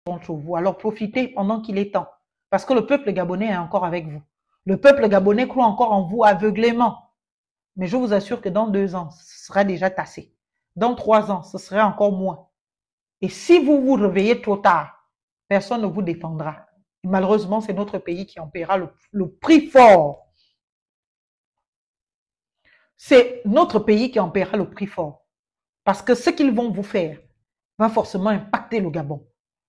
contre vous. Alors profitez pendant qu'il est temps. Parce que le peuple gabonais est encore avec vous. Le peuple gabonais croit encore en vous aveuglément. Mais je vous assure que dans 2 ans, ce sera déjà tassé. Dans 3 ans, ce sera encore moins. Et si vous vous réveillez trop tard, personne ne vous défendra. Et malheureusement, c'est notre pays qui en paiera le prix fort. C'est notre pays qui en paiera le prix fort. Parce que ce qu'ils vont vous faire va forcément impacter le Gabon.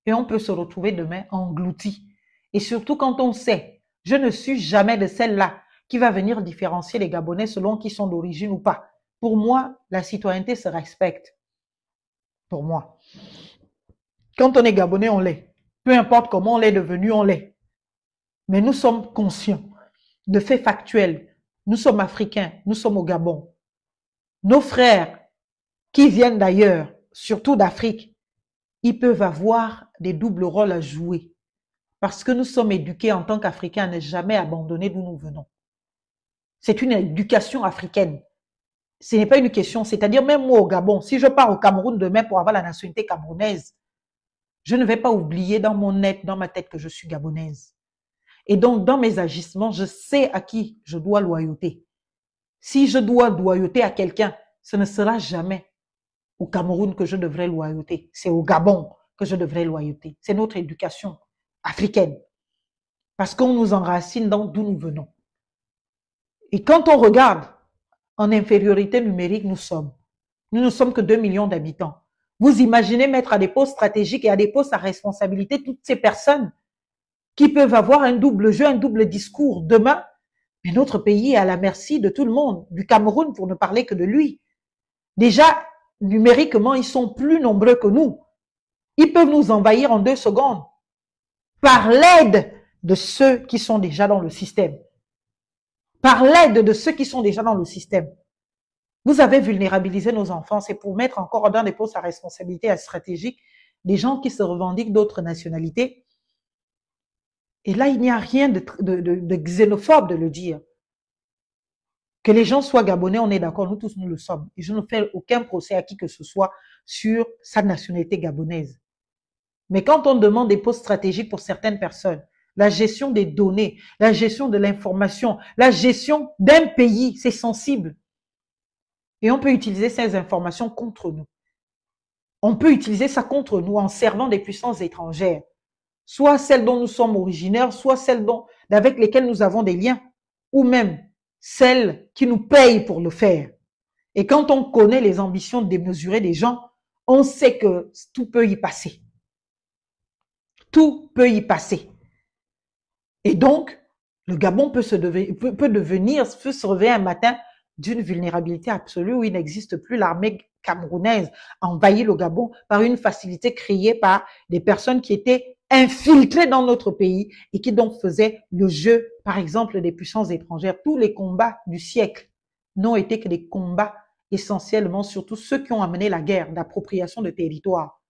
Et on peut se retrouver demain englouti. Et surtout quand on sait, je ne suis jamais de celle-là qui va venir différencier les Gabonais selon qui sont d'origine ou pas. Pour moi, la citoyenneté se respecte. Pour moi. Quand on est Gabonais, on l'est. Peu importe comment on l'est devenu, on l'est. Mais nous sommes conscients de faits factuels. Nous sommes africains, nous sommes au Gabon. Nos frères qui viennent d'ailleurs, surtout d'Afrique, ils peuvent avoir des doubles rôles à jouer. Parce que nous sommes éduqués en tant qu'Africains à ne jamais abandonner d'où nous venons. C'est une éducation africaine. Ce n'est pas une question, c'est-à-dire même moi au Gabon, si je pars au Cameroun demain pour avoir la nationalité camerounaise, je ne vais pas oublier dans ma tête que je suis gabonaise. Et donc, dans mes agissements, je sais à qui je dois loyauté. Si je dois loyauté à quelqu'un, ce ne sera jamais au Cameroun que je devrais loyauté. C'est au Gabon que je devrais loyauté. C'est notre éducation africaine. Parce qu'on nous enracine dans d'où nous venons. Et quand on regarde en infériorité numérique, nous ne sommes que 2 millions d'habitants. Vous imaginez mettre à des postes stratégiques et à des postes à responsabilité toutes ces personnes qui peuvent avoir un double jeu, un double discours demain. Mais notre pays est à la merci de tout le monde, du Cameroun pour ne parler que de lui. Déjà, numériquement, ils sont plus nombreux que nous. Ils peuvent nous envahir en 2 secondes par l'aide de ceux qui sont déjà dans le système. Par l'aide de ceux qui sont déjà dans le système. Vous avez vulnérabilisé nos enfants, c'est pour mettre encore dans des postes à responsabilité stratégique des gens qui se revendiquent d'autres nationalités. Et là, il n'y a rien de xénophobe de le dire. Que les gens soient gabonais, on est d'accord, nous tous nous le sommes. Et je ne fais aucun procès à qui que ce soit sur sa nationalité gabonaise. Mais quand on demande des postes stratégiques pour certaines personnes, la gestion des données, la gestion de l'information, la gestion d'un pays, c'est sensible. Et on peut utiliser ces informations contre nous. On peut utiliser ça contre nous en servant des puissances étrangères, soit celles dont nous sommes originaires, soit celles avec lesquelles nous avons des liens, ou même celles qui nous payent pour le faire. Et quand on connaît les ambitions démesurées des gens, on sait que tout peut y passer. Tout peut y passer. Et donc, le Gabon peut se réveiller un matin d'une vulnérabilité absolue où il n'existe plus. L'armée camerounaise a envahi le Gabon par une facilité créée par des personnes qui étaient infiltrées dans notre pays et qui donc faisaient le jeu, par exemple, des puissances étrangères. Tous les combats du siècle n'ont été que des combats essentiellement, surtout ceux qui ont amené la guerre d'appropriation de territoire.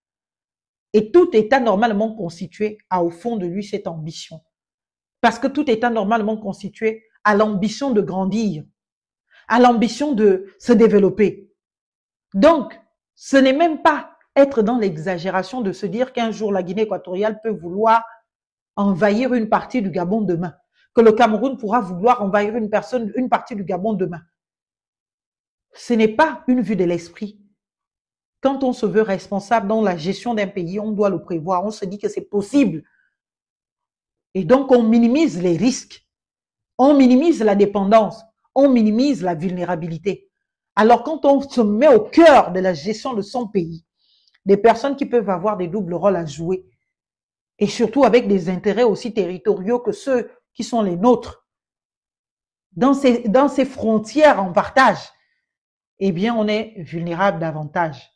Et tout État normalement constitué a au fond de lui cette ambition. Parce que tout État normalement constitué a l'ambition de grandir, a l'ambition de se développer. Donc, ce n'est même pas être dans l'exagération de se dire qu'un jour la Guinée équatoriale peut vouloir envahir une partie du Gabon demain, que le Cameroun pourra vouloir envahir une partie du Gabon demain. Ce n'est pas une vue de l'esprit. Quand on se veut responsable dans la gestion d'un pays, on doit le prévoir, on se dit que c'est possible. Et donc, on minimise les risques, on minimise la dépendance, on minimise la vulnérabilité. Alors, quand on se met au cœur de la gestion de son pays, des personnes qui peuvent avoir des doubles rôles à jouer, et surtout avec des intérêts aussi territoriaux que ceux qui sont les nôtres, dans ces frontières en partage, eh bien, on est vulnérable davantage.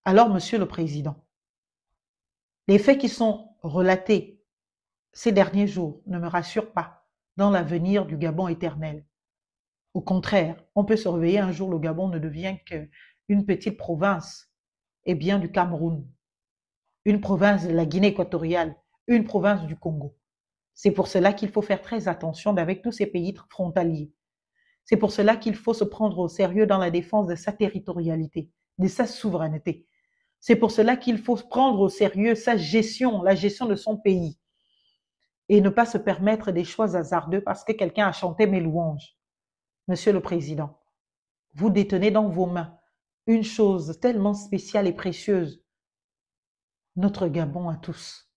Alors, Monsieur le Président, les faits qui sont relatés ces derniers jours ne me rassurent pas dans l'avenir du Gabon éternel. Au contraire, on peut se réveiller un jour, le Gabon ne devient qu'une petite province, eh bien, du Cameroun, une province de la Guinée équatoriale, une province du Congo. C'est pour cela qu'il faut faire très attention avec tous ces pays frontaliers. C'est pour cela qu'il faut se prendre au sérieux dans la défense de sa territorialité, de sa souveraineté. C'est pour cela qu'il faut prendre au sérieux sa gestion, la gestion de son pays, et ne pas se permettre des choix hasardeux parce que quelqu'un a chanté mes louanges. Monsieur le Président, vous détenez dans vos mains une chose tellement spéciale et précieuse, notre Gabon à tous.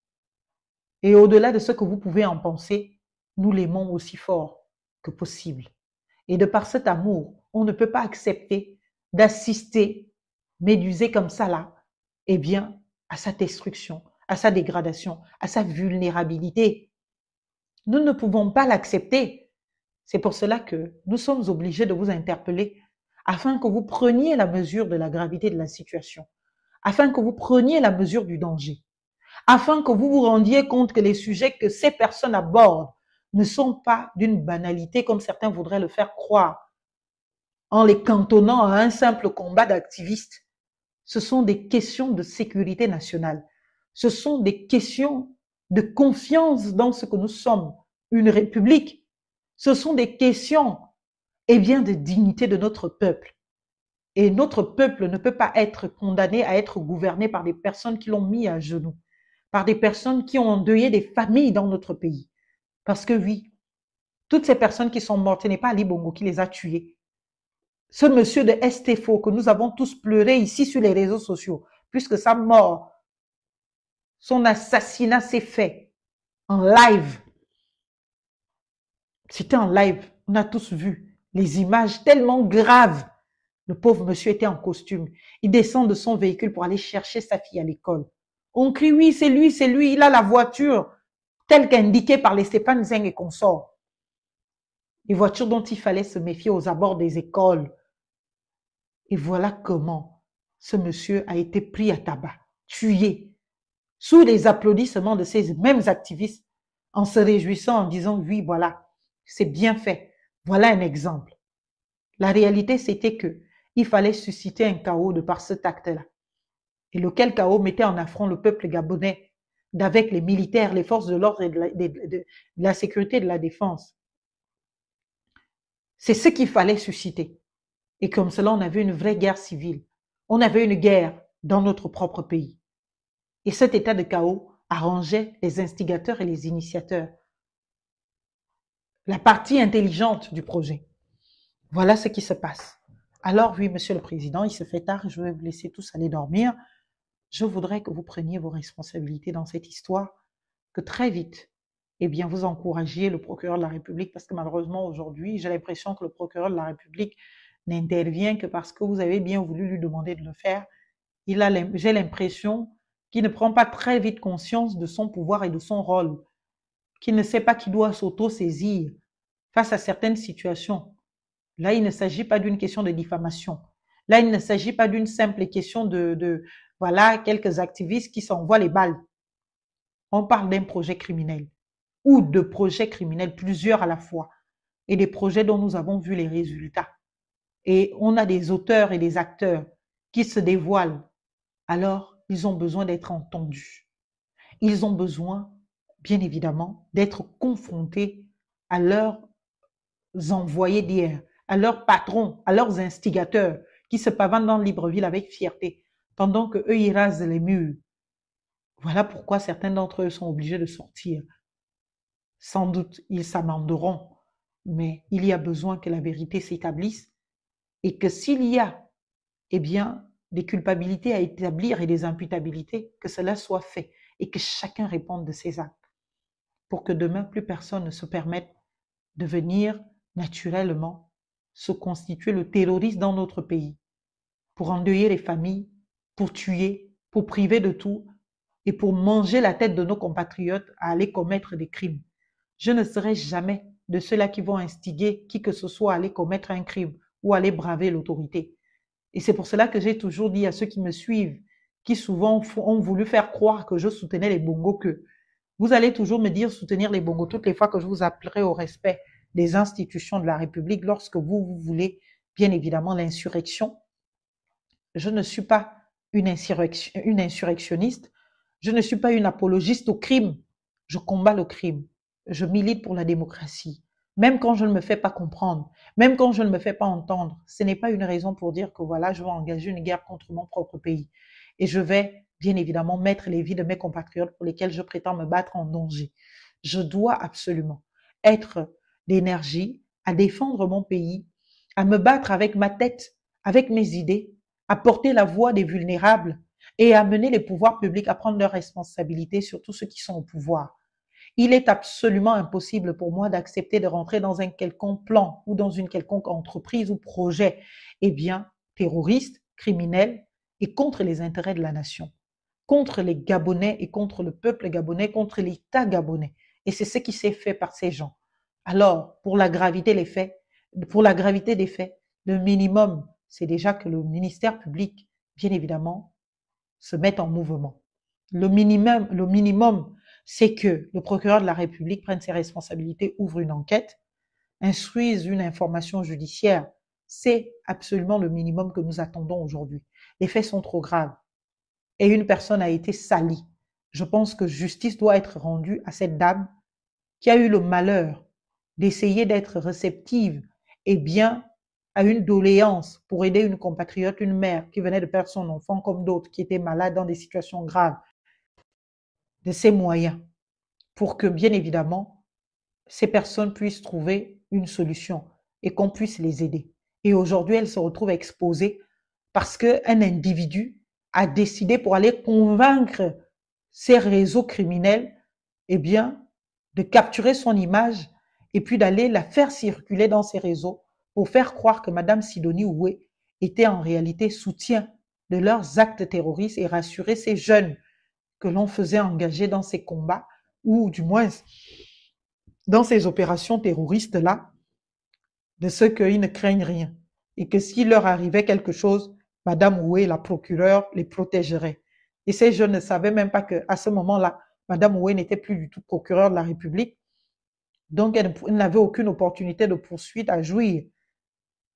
Et au-delà de ce que vous pouvez en penser, nous l'aimons aussi fort que possible. Et de par cet amour, on ne peut pas accepter d'assister, médusé comme ça là, eh bien, à sa destruction, à sa dégradation, à sa vulnérabilité. Nous ne pouvons pas l'accepter. C'est pour cela que nous sommes obligés de vous interpeller afin que vous preniez la mesure de la gravité de la situation, afin que vous preniez la mesure du danger, afin que vous vous rendiez compte que les sujets que ces personnes abordent ne sont pas d'une banalité comme certains voudraient le faire croire, en les cantonnant à un simple combat d'activistes. Ce sont des questions de sécurité nationale. Ce sont des questions de confiance dans ce que nous sommes, une république. Ce sont des questions, eh bien, de dignité de notre peuple. Et notre peuple ne peut pas être condamné à être gouverné par des personnes qui l'ont mis à genoux, par des personnes qui ont endeuillé des familles dans notre pays. Parce que oui, toutes ces personnes qui sont mortes, ce n'est pas Ali Bongo qui les a tuées. Ce monsieur de Estefo que nous avons tous pleuré ici sur les réseaux sociaux, puisque sa mort, son assassinat s'est fait en live. C'était en live, on a tous vu les images tellement graves. Le pauvre monsieur était en costume. Il descend de son véhicule pour aller chercher sa fille à l'école. On crie, oui, c'est lui, il a la voiture telle qu'indiquée par les Stéphane Zeng et consorts. Les voitures dont il fallait se méfier aux abords des écoles. Et voilà comment ce monsieur a été pris à tabac, tué, sous les applaudissements de ces mêmes activistes, en se réjouissant, en disant, oui, voilà, c'est bien fait. Voilà un exemple. La réalité, c'était que il fallait susciter un chaos de par cet acte-là. Et lequel chaos mettait en affront le peuple gabonais, d'avec les militaires, les forces de l'ordre et de la sécurité et de la défense. C'est ce qu'il fallait susciter. Et comme cela, on avait une vraie guerre civile. On avait une guerre dans notre propre pays. Et cet état de chaos arrangeait les instigateurs et les initiateurs. La partie intelligente du projet. Voilà ce qui se passe. Alors oui, Monsieur le Président, il se fait tard, je vais vous laisser tous aller dormir. Je voudrais que vous preniez vos responsabilités dans cette histoire, que très vite, eh bien, vous encouragiez le procureur de la République, parce que malheureusement, aujourd'hui, j'ai l'impression que le procureur de la République n'intervient que parce que vous avez bien voulu lui demander de le faire. J'ai l'impression qu'il ne prend pas très vite conscience de son pouvoir et de son rôle, qu'il ne sait pas qu'il doit s'auto-saisir face à certaines situations. Là, il ne s'agit pas d'une question de diffamation. Là, il ne s'agit pas d'une simple question voilà, quelques activistes qui s'envoient les balles. On parle d'un projet criminel ou de projets criminels, plusieurs à la fois, et des projets dont nous avons vu les résultats. Et on a des auteurs et des acteurs qui se dévoilent. Alors, ils ont besoin d'être entendus. Ils ont besoin, bien évidemment, d'être confrontés à leurs envoyés d'hier, à leurs patrons, à leurs instigateurs qui se pavanent dans Libreville avec fierté, pendant que eux ils rasent les murs. Voilà pourquoi certains d'entre eux sont obligés de sortir. Sans doute, ils s'amenderont, mais il y a besoin que la vérité s'établisse et que s'il y a, eh bien, des culpabilités à établir et des imputabilités, que cela soit fait et que chacun réponde de ses actes pour que demain, plus personne ne se permette de venir naturellement se constituer le terroriste dans notre pays, pour endeuiller les familles, pour tuer, pour priver de tout et pour manger la tête de nos compatriotes à aller commettre des crimes. Je ne serai jamais de ceux-là qui vont instiguer qui que ce soit à aller commettre un crime ou à aller braver l'autorité. Et c'est pour cela que j'ai toujours dit à ceux qui me suivent, qui souvent ont voulu faire croire que je soutenais les bongos, que vous allez toujours me dire soutenir les bongos toutes les fois que je vous appellerai au respect des institutions de la République lorsque vous voulez, bien évidemment, l'insurrection. Je ne suis pas une insurrectionniste, je ne suis pas une apologiste au crime. Je combats le crime. Je milite pour la démocratie. Même quand je ne me fais pas comprendre, même quand je ne me fais pas entendre, ce n'est pas une raison pour dire que voilà, je vais engager une guerre contre mon propre pays. et je vais bien évidemment mettre les vies de mes compatriotes pour lesquels je prétends me battre en danger. Je dois absolument être d'énergie à défendre mon pays, à me battre avec ma tête, avec mes idées, à porter la voix des vulnérables et à amener les pouvoirs publics à prendre leurs responsabilités sur tous ceux qui sont au pouvoir. Il est absolument impossible pour moi d'accepter de rentrer dans un quelconque plan ou dans une quelconque entreprise ou projet, eh bien, terroriste, criminel et contre les intérêts de la nation, contre les Gabonais et contre le peuple gabonais, contre l'État gabonais. Et c'est ce qui s'est fait par ces gens. Alors, pour la gravité des faits, le minimum, c'est déjà que le ministère public, bien évidemment, se mette en mouvement. Le minimum, c'est que le procureur de la République prenne ses responsabilités, ouvre une enquête, instruise une information judiciaire. C'est absolument le minimum que nous attendons aujourd'hui. Les faits sont trop graves et une personne a été salie. Je pense que justice doit être rendue à cette dame qui a eu le malheur d'essayer d'être réceptive et bien à une doléance pour aider une compatriote, une mère qui venait de perdre son enfant comme d'autres qui étaient malades dans des situations graves, de ses moyens pour que, bien évidemment, ces personnes puissent trouver une solution et qu'on puisse les aider. Et aujourd'hui, elle se retrouve exposée parce qu'un individu a décidé pour aller convaincre ces réseaux criminels, eh bien, de capturer son image et puis d'aller la faire circuler dans ces réseaux pour faire croire que Madame Sidonie Oué était en réalité soutien de leurs actes terroristes et rassurer ces jeunes que l'on faisait engager dans ces combats ou du moins dans ces opérations terroristes-là, de ce qu'ils ne craignent rien et que s'il leur arrivait quelque chose, Madame Oué, la procureure, les protégerait. Et ces jeunes ne savaient même pas qu'à ce moment-là, Madame Oué n'était plus du tout procureure de la République. Donc, elle n'avait aucune opportunité de poursuite à jouir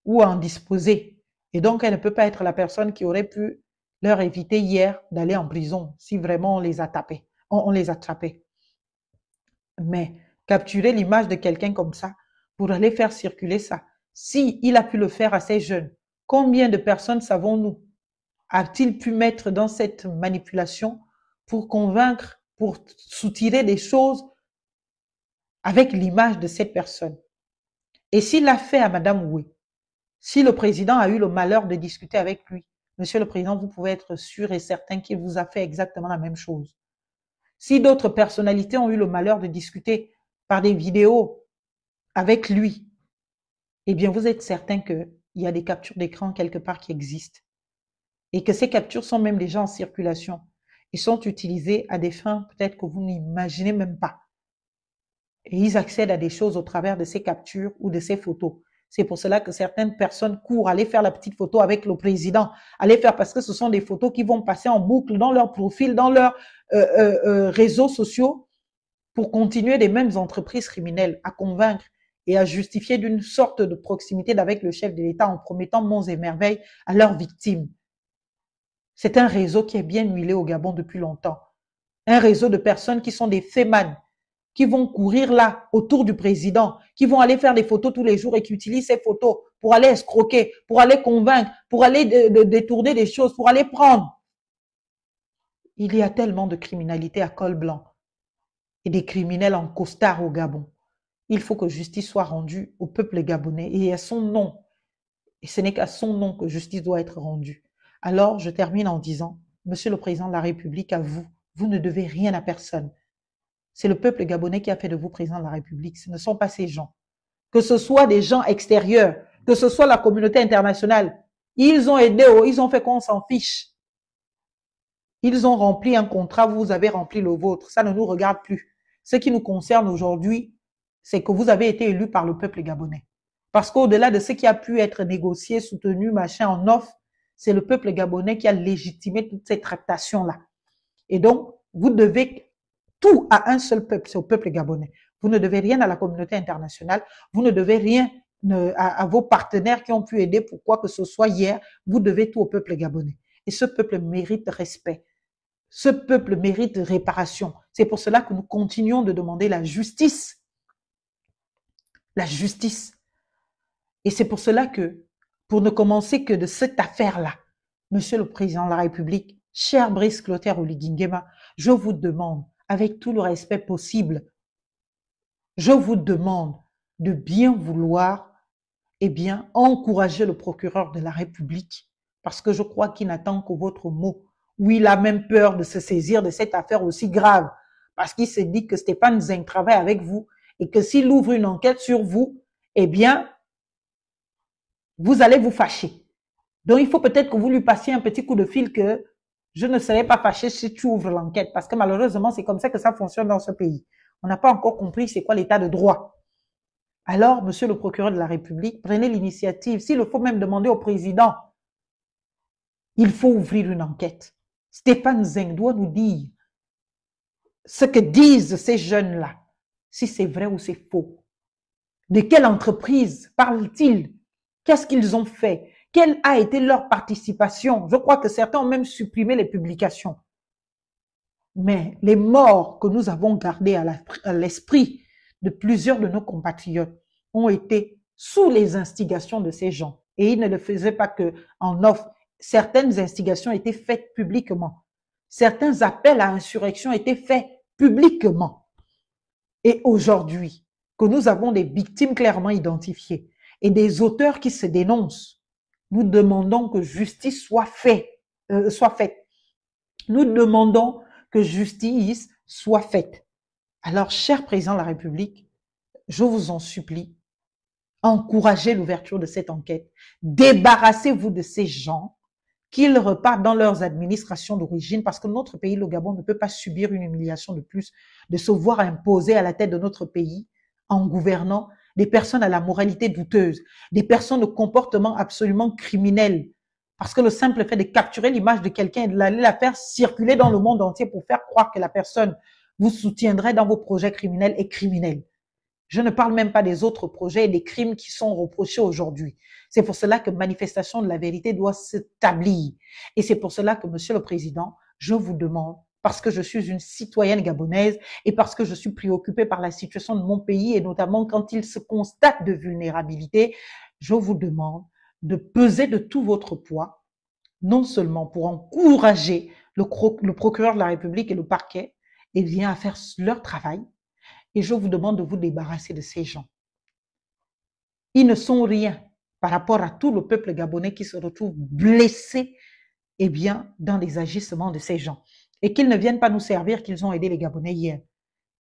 ou à en disposer. Et donc, elle ne peut pas être la personne qui aurait pu leur éviter hier d'aller en prison si vraiment on les a tapés, on les attrapait. Mais capturer l'image de quelqu'un comme ça pour aller faire circuler ça, si il a pu le faire à ces jeunes, combien de personnes savons-nous a-t-il pu mettre dans cette manipulation pour convaincre, pour soutirer des choses avec l'image de cette personne? Et s'il l'a fait à Madame Oué, si le président a eu le malheur de discuter avec lui, Monsieur le Président, vous pouvez être sûr et certain qu'il vous a fait exactement la même chose. Si d'autres personnalités ont eu le malheur de discuter par des vidéos avec lui, eh bien, vous êtes certain qu'il y a des captures d'écran quelque part qui existent et que ces captures sont même déjà en circulation et sont utilisées à des fins peut-être que vous n'imaginez même pas. Et ils accèdent à des choses au travers de ces captures ou de ces photos. C'est pour cela que certaines personnes courent aller faire la petite photo avec le président, aller faire parce que ce sont des photos qui vont passer en boucle dans leur profil, dans leurs réseaux sociaux pour continuer des mêmes entreprises criminelles à convaincre et à justifier d'une sorte de proximité avec le chef de l'État en promettant monts et merveilles à leurs victimes. C'est un réseau qui est bien huilé au Gabon depuis longtemps. Un réseau de personnes qui sont des fémanes, qui vont courir là autour du président, qui vont aller faire des photos tous les jours et qui utilisent ces photos pour aller escroquer, pour aller convaincre, pour aller détourner des choses, pour aller prendre. Il y a tellement de criminalité à col blanc et des criminels en costard au Gabon. Il faut que justice soit rendue au peuple gabonais et à son nom. Et ce n'est qu'à son nom que justice doit être rendue. Alors, je termine en disant, Monsieur le Président de la République, à vous, vous ne devez rien à personne. C'est le peuple gabonais qui a fait de vous président de la République. Ce ne sont pas ces gens. Que ce soit des gens extérieurs, que ce soit la communauté internationale, ils ont aidé, ils ont fait qu'on s'en fiche. Ils ont rempli un contrat, vous avez rempli le vôtre. Ça ne nous regarde plus. Ce qui nous concerne aujourd'hui, c'est que vous avez été élu par le peuple gabonais. Parce qu'au-delà de ce qui a pu être négocié, soutenu, machin, en offre, c'est le peuple gabonais qui a légitimé toute cette tractation-là. Et donc, vous devez tout à un seul peuple, c'est au peuple gabonais. Vous ne devez rien à la communauté internationale, vous ne devez rien à vos partenaires qui ont pu aider pour quoi que ce soit hier, vous devez tout au peuple gabonais. Et ce peuple mérite respect. Ce peuple mérite réparation. C'est pour cela que nous continuons de demander la justice. La justice. Et c'est pour cela que, pour ne commencer que de cette affaire-là, Monsieur le Président de la République, Cher Brice Clotaire Oligingema, je vous demande, avec tout le respect possible, je vous demande de bien vouloir, eh bien, encourager le procureur de la République, parce que je crois qu'il n'attend que votre mot, ou il a même peur de se saisir de cette affaire aussi grave, parce qu'il se dit que Stéphane Zeng travaille avec vous, et que s'il ouvre une enquête sur vous, eh bien, vous allez vous fâcher. Donc, il faut peut-être que vous lui passiez un petit coup de fil que je ne serai pas fâché si tu ouvres l'enquête, parce que malheureusement, c'est comme ça que ça fonctionne dans ce pays. On n'a pas encore compris c'est quoi l'état de droit. Alors, monsieur le procureur de la République, prenez l'initiative. S'il le faut même demander au président, il faut ouvrir une enquête. Stéphane Zeng doit nous dire ce que disent ces jeunes-là, si c'est vrai ou c'est faux. De quelle entreprise parlent-ils? Qu'est-ce qu'ils ont fait? Quelle a été leur participation? Je crois que certains ont même supprimé les publications. Mais les morts que nous avons gardés à l'esprit de plusieurs de nos compatriotes ont été sous les instigations de ces gens. Et ils ne le faisaient pas qu'en off. Certaines instigations étaient faites publiquement. Certains appels à insurrection étaient faits publiquement. Et aujourd'hui, que nous avons des victimes clairement identifiées et des auteurs qui se dénoncent, nous demandons que justice soit faite. Nous demandons que justice soit faite. Alors, cher président de la République, je vous en supplie, encouragez l'ouverture de cette enquête. Débarrassez-vous de ces gens, qu'ils repartent dans leurs administrations d'origine, parce que notre pays, le Gabon, ne peut pas subir une humiliation de plus, de se voir imposer à la tête de notre pays, en gouvernant, des personnes à la moralité douteuse, des personnes de comportement absolument criminel. Parce que le simple fait de capturer l'image de quelqu'un et de la faire circuler dans le monde entier pour faire croire que la personne vous soutiendrait dans vos projets criminels est criminel. Je ne parle même pas des autres projets et des crimes qui sont reprochés aujourd'hui. C'est pour cela que manifestation de la vérité doit s'établir. Et c'est pour cela que, Monsieur le Président, je vous demande, parce que je suis une citoyenne gabonaise et parce que je suis préoccupée par la situation de mon pays et notamment quand il se constate de vulnérabilité, je vous demande de peser de tout votre poids, non seulement pour encourager le procureur de la République et le parquet, et bien à faire leur travail, et je vous demande de vous débarrasser de ces gens. Ils ne sont rien par rapport à tout le peuple gabonais qui se retrouve blessé eh bien, dans les agissements de ces gens. Et qu'ils ne viennent pas nous servir qu'ils ont aidé les Gabonais hier.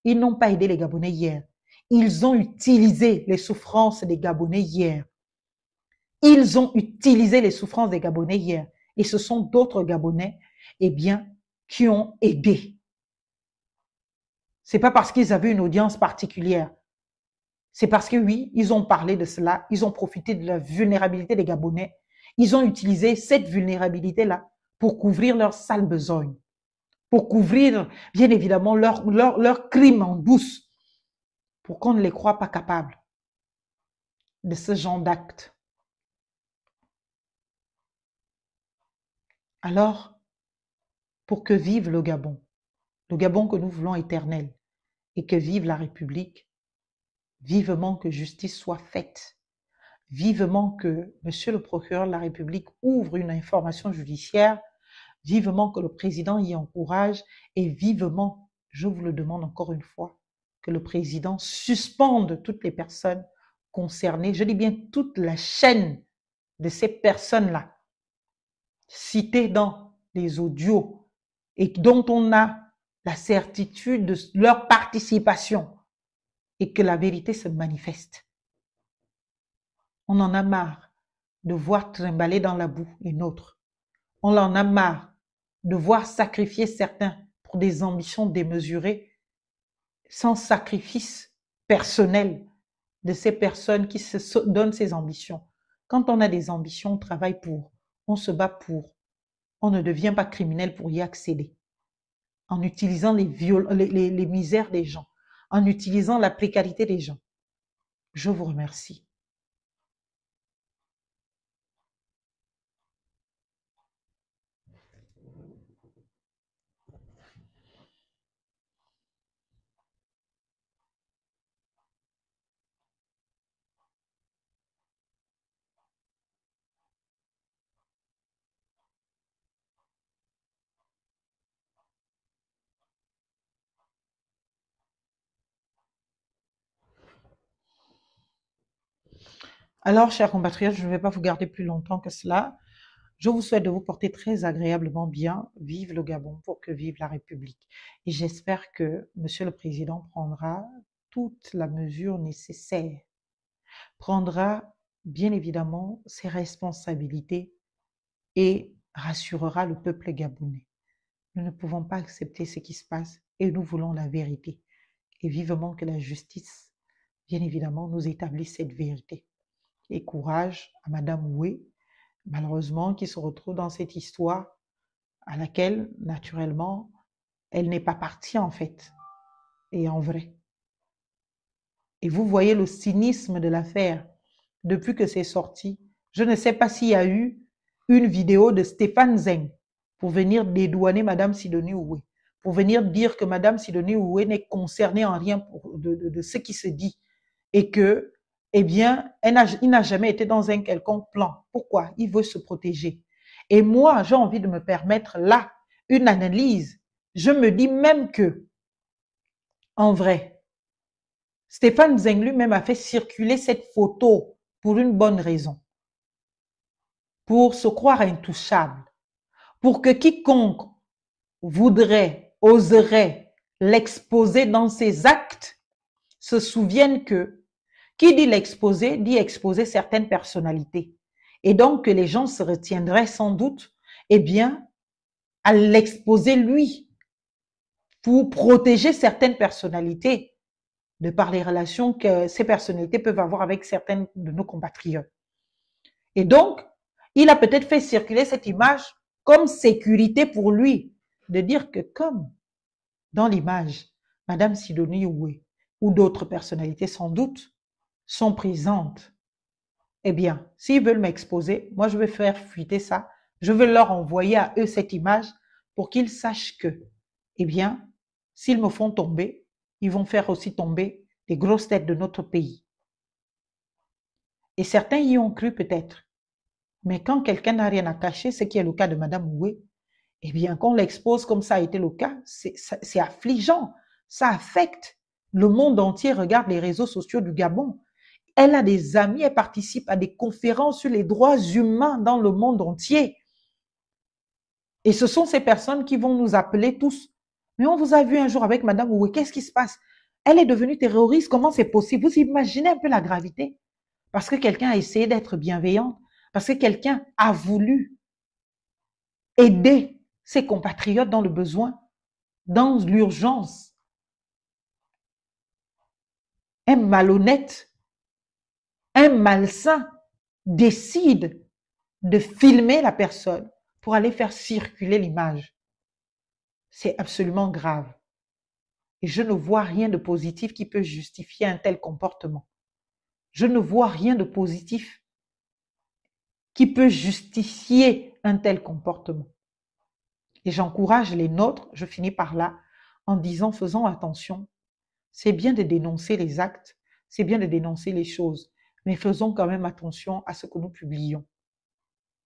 Ils n'ont pas aidé les Gabonais hier. Ils ont utilisé les souffrances des Gabonais hier. Ils ont utilisé les souffrances des Gabonais hier. Et ce sont d'autres Gabonais, eh bien, qui ont aidé. C'est pas parce qu'ils avaient une audience particulière. C'est parce que oui, ils ont parlé de cela, ils ont profité de la vulnérabilité des Gabonais. Ils ont utilisé cette vulnérabilité-là pour couvrir leurs sales besognes, pour couvrir, bien évidemment, leurs crimes en douce, pour qu'on ne les croie pas capables de ce genre d'actes. Alors, pour que vive le Gabon que nous voulons éternel, et que vive la République, vivement que justice soit faite, vivement que Monsieur le procureur de la République ouvre une information judiciaire, vivement que le président y encourage et vivement, je vous le demande encore une fois, que le président suspende toutes les personnes concernées, je dis bien toute la chaîne de ces personnes-là, citées dans les audios et dont on a la certitude de leur participation et que la vérité se manifeste. On en a marre de voir trimballer dans la boue les nôtres. On en a marre de voir sacrifier certains pour des ambitions démesurées, sans sacrifice personnel de ces personnes qui se donnent ces ambitions. Quand on a des ambitions, on travaille pour, on se bat pour. On ne devient pas criminel pour y accéder. En utilisant les misères des gens, en utilisant la précarité des gens. Je vous remercie. Alors, chers compatriotes, je ne vais pas vous garder plus longtemps que cela. Je vous souhaite de vous porter très agréablement bien. Vive le Gabon pour que vive la République. Et j'espère que Monsieur le Président prendra toute la mesure nécessaire, prendra bien évidemment ses responsabilités et rassurera le peuple gabonais. Nous ne pouvons pas accepter ce qui se passe et nous voulons la vérité. Et vivement que la justice, bien évidemment, nous établisse cette vérité. Et courage à Madame Oué, malheureusement, qui se retrouve dans cette histoire à laquelle, naturellement, elle n'est pas partie en fait, et en vrai. Et vous voyez le cynisme de l'affaire depuis que c'est sorti. Je ne sais pas s'il y a eu une vidéo de Stéphane Zeng pour venir dédouaner Madame Sidonie Oué, pour venir dire que Madame Sidonie Oué n'est concernée en rien de ce qui se dit et que, eh bien, il n'a jamais été dans un quelconque plan. Pourquoi? Il veut se protéger. Et moi, j'ai envie de me permettre là une analyse. Je me dis même que, en vrai, Stéphane Zeng lui-même a fait circuler cette photo pour une bonne raison. Pour se croire intouchable. Pour que quiconque voudrait, oserait l'exposer dans ses actes se souvienne que qui dit l'exposer, dit exposer certaines personnalités. Et donc que les gens se retiendraient sans doute, eh bien, à l'exposer lui, pour protéger certaines personnalités, de par les relations que ces personnalités peuvent avoir avec certains de nos compatriotes. Et donc, il a peut-être fait circuler cette image comme sécurité pour lui, de dire que comme dans l'image, Madame Sidonie Oué ou d'autres personnalités sans doute sont présentes, eh bien, s'ils veulent m'exposer, moi je vais faire fuiter ça, je vais leur envoyer à eux cette image pour qu'ils sachent que, eh bien, s'ils me font tomber, ils vont faire aussi tomber les grosses têtes de notre pays. Et certains y ont cru peut-être. Mais quand quelqu'un n'a rien à cacher, ce qui est le cas de Madame Oué, eh bien, qu'on l'expose comme ça a été le cas, c'est affligeant. Ça affecte. Le monde entier regarde les réseaux sociaux du Gabon. Elle a des amis, elle participe à des conférences sur les droits humains dans le monde entier. Et ce sont ces personnes qui vont nous appeler tous. Mais on vous a vu un jour avec Madame Oué, qu'est-ce qui se passe? Elle est devenue terroriste, comment c'est possible? Vous imaginez un peu la gravité? Parce que quelqu'un a essayé d'être bienveillant, parce que quelqu'un a voulu aider ses compatriotes dans le besoin, dans l'urgence. Un malhonnête, un malsain décide de filmer la personne pour aller faire circuler l'image. C'est absolument grave. Et je ne vois rien de positif qui peut justifier un tel comportement. Je ne vois rien de positif qui peut justifier un tel comportement. Et j'encourage les nôtres, je finis par là, en disant faisons attention. C'est bien de dénoncer les actes, c'est bien de dénoncer les choses, mais faisons quand même attention à ce que nous publions.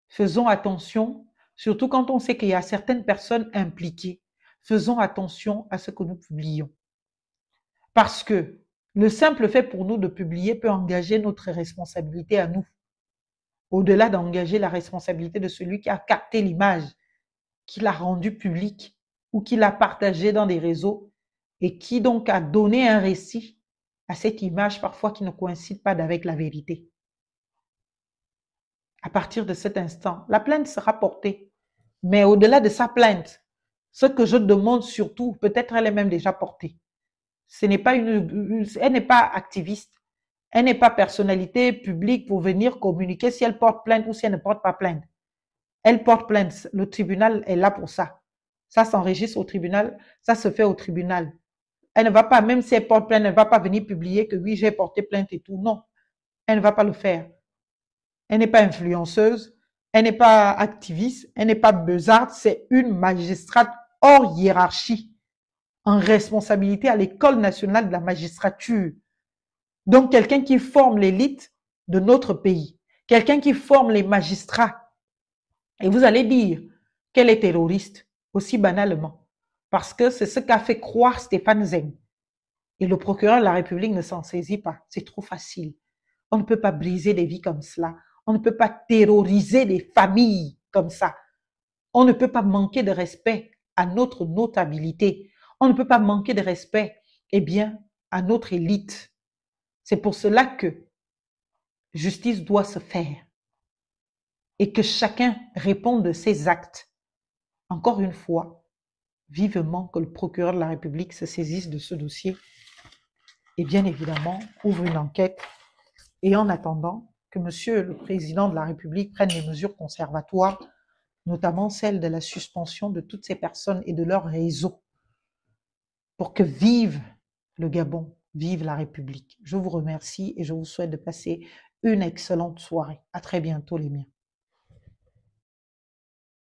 Faisons attention, surtout quand on sait qu'il y a certaines personnes impliquées. Faisons attention à ce que nous publions. Parce que le simple fait pour nous de publier peut engager notre responsabilité à nous, au-delà d'engager la responsabilité de celui qui a capté l'image, qui l'a rendue publique ou qui l'a partagée dans des réseaux et qui donc a donné un récit à cette image parfois qui ne coïncide pas avec la vérité. À partir de cet instant, la plainte sera portée. Mais au-delà de sa plainte, ce que je demande surtout, peut-être elle est même déjà portée. Elle n'est pas activiste, elle n'est pas personnalité publique pour venir communiquer si elle porte plainte ou si elle ne porte pas plainte. Elle porte plainte, le tribunal est là pour ça. Ça s'enregistre au tribunal, ça se fait au tribunal. Elle ne va pas, même si elle porte plainte, elle ne va pas venir publier que oui, j'ai porté plainte et tout. Non, elle ne va pas le faire. Elle n'est pas influenceuse, elle n'est pas activiste, elle n'est pas beuzarde, c'est une magistrate hors hiérarchie, en responsabilité à l'École nationale de la magistrature. Donc, quelqu'un qui forme l'élite de notre pays, quelqu'un qui forme les magistrats. Et vous allez dire qu'elle est terroriste, aussi banalement, parce que c'est ce qu'a fait croire Stéphane Zeng. Et le procureur de la République ne s'en saisit pas, c'est trop facile. On ne peut pas briser des vies comme cela. On ne peut pas terroriser des familles comme ça. On ne peut pas manquer de respect à notre notabilité. On ne peut pas manquer de respect, eh bien, à notre élite. C'est pour cela que justice doit se faire et que chacun réponde de ses actes. Encore une fois, vivement que le procureur de la République se saisisse de ce dossier et bien évidemment ouvre une enquête. Et en attendant que Monsieur le Président de la République prenne les mesures conservatoires, notamment celle de la suspension de toutes ces personnes et de leurs réseaux, pour que vive le Gabon, vive la République. Je vous remercie et je vous souhaite de passer une excellente soirée. À très bientôt les miens.